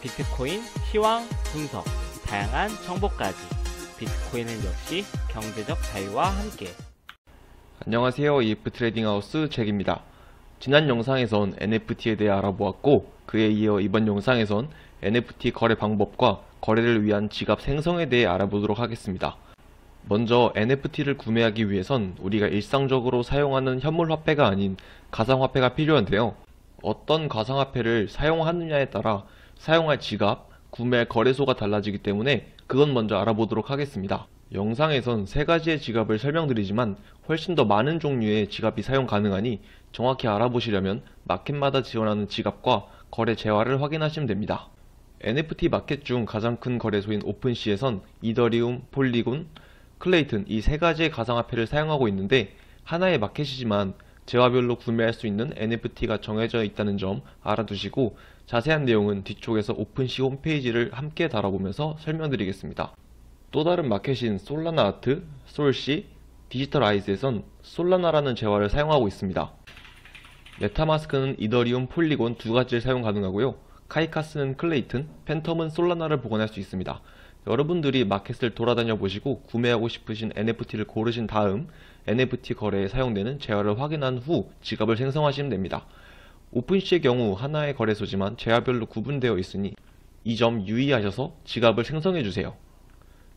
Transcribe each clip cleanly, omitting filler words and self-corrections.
비트코인 시황 분석, 다양한 정보까지. 비트코인은 역시 경제적 자유와 함께. 안녕하세요. EF 트레이딩 하우스 잭입니다. 지난 영상에선 NFT에 대해 알아보았고, 그에 이어 이번 영상에선 NFT 거래 방법과 거래를 위한 지갑 생성에 대해 알아보도록 하겠습니다. 먼저 NFT를 구매하기 위해선 우리가 일상적으로 사용하는 현물화폐가 아닌 가상화폐가 필요한데요. 어떤 가상화폐를 사용하느냐에 따라 사용할 지갑, 구매할 거래소가 달라지기 때문에 그건 먼저 알아보도록 하겠습니다. 영상에선 세 가지의 지갑을 설명드리지만 훨씬 더 많은 종류의 지갑이 사용 가능하니 정확히 알아보시려면 마켓마다 지원하는 지갑과 거래 재화를 확인하시면 됩니다. NFT 마켓 중 가장 큰 거래소인 오픈시에선 이더리움, 폴리곤, 클레이튼 이 세 가지의 가상화폐를 사용하고 있는데, 하나의 마켓이지만 재화별로 구매할 수 있는 NFT가 정해져 있다는 점 알아두시고, 자세한 내용은 뒤쪽에서 오픈시 홈페이지를 함께 달아보면서 설명드리겠습니다. 또 다른 마켓인 솔라나 아트, 솔시, 디지털아이즈에선 솔라나라는 재화를 사용하고 있습니다. 메타마스크는 이더리움, 폴리곤 두 가지를 사용 가능하고요. 카이카스는 클레이튼, 팬텀은 솔라나를 보관할 수 있습니다. 여러분들이 마켓을 돌아다녀 보시고 구매하고 싶으신 NFT를 고르신 다음 NFT 거래에 사용되는 재화를 확인한 후 지갑을 생성하시면 됩니다. 오픈시의 경우 하나의 거래소지만 재화별로 구분되어 있으니 이 점 유의하셔서 지갑을 생성해주세요.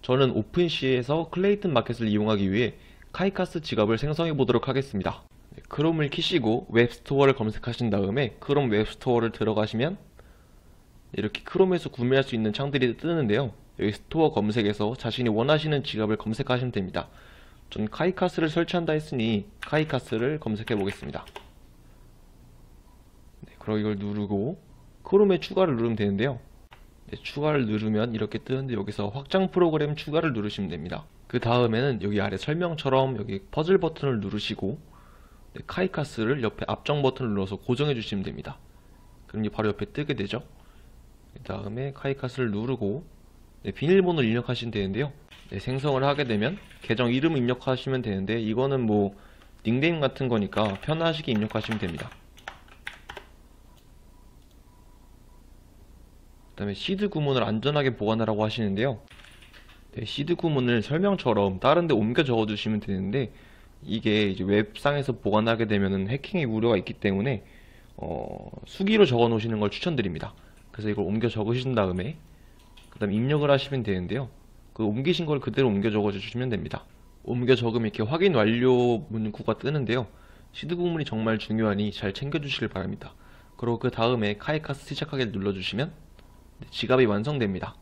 저는 오픈시에서 클레이튼 마켓을 이용하기 위해 카이카스 지갑을 생성해 보도록 하겠습니다. 크롬을 키시고 웹스토어를 검색하신 다음에 크롬 웹스토어를 들어가시면 이렇게 크롬에서 구매할 수 있는 창들이 뜨는데요. 여기 스토어 검색에서 자신이 원하시는 지갑을 검색하시면 됩니다. 전 카이카스를 설치한다 했으니 카이카스를 검색해 보겠습니다. 그럼 이걸 누르고 크롬에 추가를 누르면 되는데요. 추가를 누르면 이렇게 뜨는데 여기서 확장 프로그램 추가를 누르시면 됩니다. 그 다음에는 여기 아래 설명처럼 여기 퍼즐 버튼을 누르시고 카이카스를 옆에 앞정 버튼을 눌러서 고정해 주시면 됩니다. 그럼 이제 바로 옆에 뜨게 되죠. 그 다음에 카이카스를 누르고 비밀번호를 입력하시면 되는데요. 생성을 하게 되면 계정 이름을 입력하시면 되는데, 이거는 뭐 닉네임 같은 거니까 편하시게 입력하시면 됩니다. 그 다음에 시드 구문을 안전하게 보관하라고 하시는데요. 시드 구문을 설명처럼 다른 데 옮겨 적어 주시면 되는데, 이게 이제 웹상에서 보관하게 되면은 해킹의 우려가 있기 때문에 수기로 적어 놓으시는 걸 추천드립니다. 그래서 이걸 옮겨 적으신 다음에 그 다음 입력을 하시면 되는데요. 그 옮기신 걸 그대로 옮겨 적어 주시면 됩니다. 옮겨 적으면 이렇게 확인 완료 문구가 뜨는데요. 시드 구문이 정말 중요하니 잘 챙겨 주시길 바랍니다. 그리고 그 다음에 카이카스 시작하기를 눌러주시면 지갑이 완성됩니다.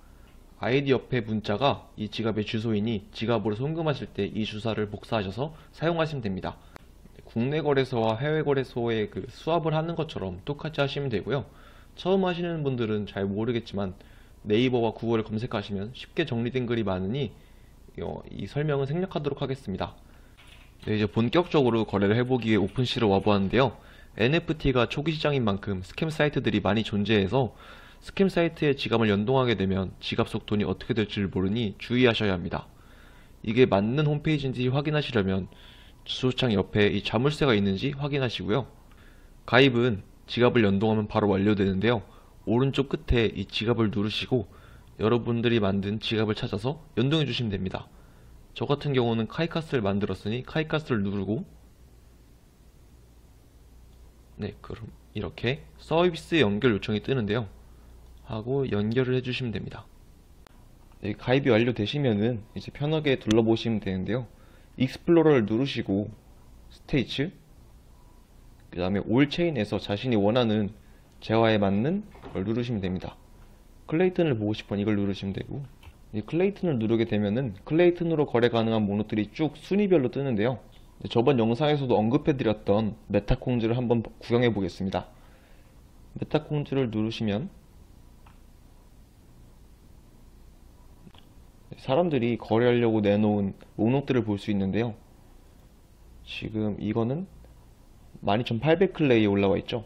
아이디 옆에 문자가 이 지갑의 주소이니 지갑으로 송금하실 때 이 주사를 복사하셔서 사용하시면 됩니다. 국내 거래소와 해외 거래소의 그 수합을 하는 것처럼 똑같이 하시면 되고요. 처음 하시는 분들은 잘 모르겠지만 네이버와 구글을 검색하시면 쉽게 정리된 글이 많으니 이 설명은 생략하도록 하겠습니다. 이제 본격적으로 거래를 해보기 위해 오픈시를 와보았는데요. NFT가 초기 시장인 만큼 스캠 사이트들이 많이 존재해서 스캠 사이트에 지갑을 연동하게 되면 지갑 속 돈이 어떻게 될지를 모르니 주의하셔야 합니다. 이게 맞는 홈페이지인지 확인하시려면 주소창 옆에 이 자물쇠가 있는지 확인하시고요. 가입은 지갑을 연동하면 바로 완료되는데요. 오른쪽 끝에 이 지갑을 누르시고 여러분들이 만든 지갑을 찾아서 연동해 주시면 됩니다. 저 같은 경우는 카이카스를 만들었으니 카이카스를 누르고, 그럼 이렇게 서비스 연결 요청이 뜨는데요. 하고 연결을 해주시면 됩니다. 가입이 완료되시면은 이제 편하게 둘러보시면 되는데요. 익스플로러를 누르시고 스테이츠, 그 다음에 올 체인에서 자신이 원하는 재화에 맞는 걸 누르시면 됩니다. 클레이튼을 보고 싶으면 이걸 누르시면 되고, 이 클레이튼을 누르게 되면은 클레이튼으로 거래 가능한 목록들이 쭉 순위별로 뜨는데요. 저번 영상에서도 언급해드렸던 메타콩즈를 한번 구경해 보겠습니다. 메타콩즈를 누르시면 사람들이 거래하려고 내놓은 목록들을 볼 수 있는데요. 지금 이거는 12,800클레이에 올라와 있죠.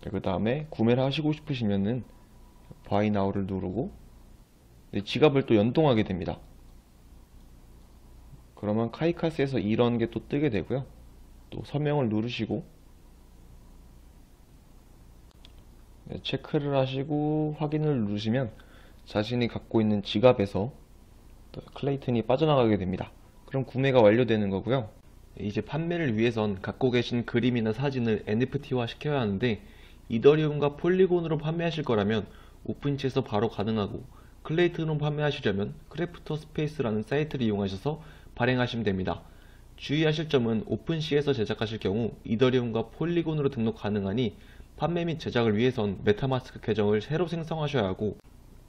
그 다음에 구매를 하시고 싶으시면은 Buy Now를 누르고 지갑을 또 연동하게 됩니다. 그러면 카이카스에서 이런 게 또 뜨게 되고요. 또 서명을 누르시고 네, 체크를 하시고 확인을 누르시면 자신이 갖고 있는 지갑에서 클레이튼이 빠져나가게 됩니다. 그럼 구매가 완료되는 거고요. 이제 판매를 위해선 갖고 계신 그림이나 사진을 NFT화 시켜야 하는데, 이더리움과 폴리곤으로 판매하실 거라면 오픈시에서 바로 가능하고, 클레이튼으로 판매하시려면 크래프터 스페이스라는 사이트를 이용하셔서 발행하시면 됩니다. 주의하실 점은 오픈시에서 제작하실 경우 이더리움과 폴리곤으로 등록 가능하니 판매 및 제작을 위해선 메타마스크 계정을 새로 생성하셔야 하고,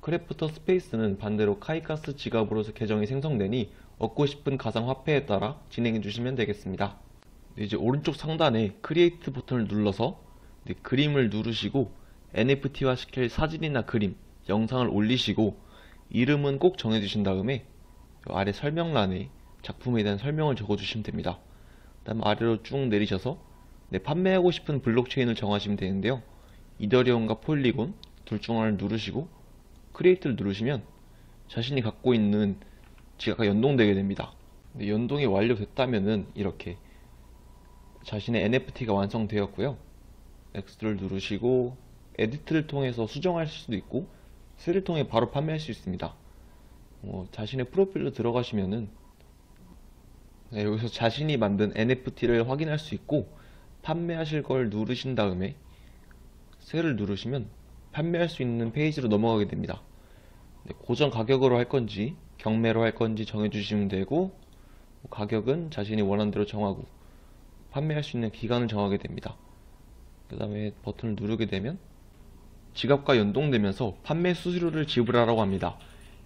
크래프터 스페이스는 반대로 카이카스 지갑으로서 계정이 생성되니 얻고 싶은 가상화폐에 따라 진행해 주시면 되겠습니다. 이제 오른쪽 상단에 크리에이트 버튼을 눌러서 그림을 누르시고 NFT화 시킬 사진이나 그림, 영상을 올리시고 이름은 꼭 정해주신 다음에 아래 설명란에 작품에 대한 설명을 적어주시면 됩니다. 다음 아래로 쭉 내리셔서 판매하고 싶은 블록체인을 정하시면 되는데요. 이더리움과 폴리곤 둘 중 하나를 누르시고 크리에이트를 누르시면 자신이 갖고 있는 지갑과 연동되게 됩니다. 연동이 완료됐다면은 이렇게 자신의 NFT가 완성되었고요. X를 누르시고 에디트를 통해서 수정할 수도 있고 셀을 통해 바로 판매할 수 있습니다. 자신의 프로필로 들어가시면은 여기서 자신이 만든 NFT를 확인할 수 있고, 판매하실 걸 누르신 다음에 셀을 누르시면 판매할 수 있는 페이지로 넘어가게 됩니다. 고정 가격으로 할 건지 경매로 할 건지 정해주시면 되고, 가격은 자신이 원하는 대로 정하고 판매할 수 있는 기간을 정하게 됩니다. 그 다음에 버튼을 누르게 되면 지갑과 연동되면서 판매 수수료를 지불하라고 합니다.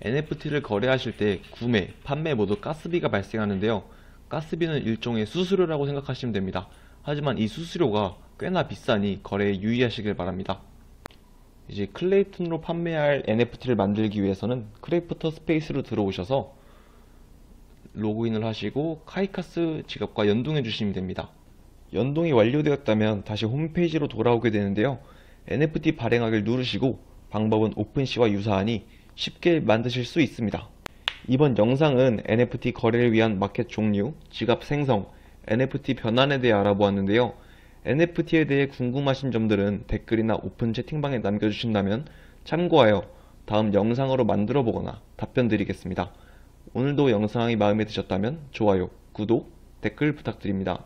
NFT를 거래하실 때 구매, 판매 모두 가스비가 발생하는데요. 가스비는 일종의 수수료라고 생각하시면 됩니다. 하지만 이 수수료가 꽤나 비싸니 거래에 유의하시길 바랍니다. 이제 클레이튼으로 판매할 NFT를 만들기 위해서는 크래프터 스페이스로 들어오셔서 로그인을 하시고 카이카스 지갑과 연동해 주시면 됩니다. 연동이 완료되었다면 다시 홈페이지로 돌아오게 되는데요. NFT 발행하기를 누르시고 방법은 오픈시와 유사하니 쉽게 만드실 수 있습니다. 이번 영상은 NFT 거래를 위한 마켓 종류, 지갑 생성, NFT 변환에 대해 알아보았는데요. NFT에 대해 궁금하신 점들은 댓글이나 오픈 채팅방에 남겨주신다면 참고하여 다음 영상으로 만들어 보거나 답변 드리겠습니다. 오늘도 영상이 마음에 드셨다면 좋아요, 구독, 댓글 부탁드립니다.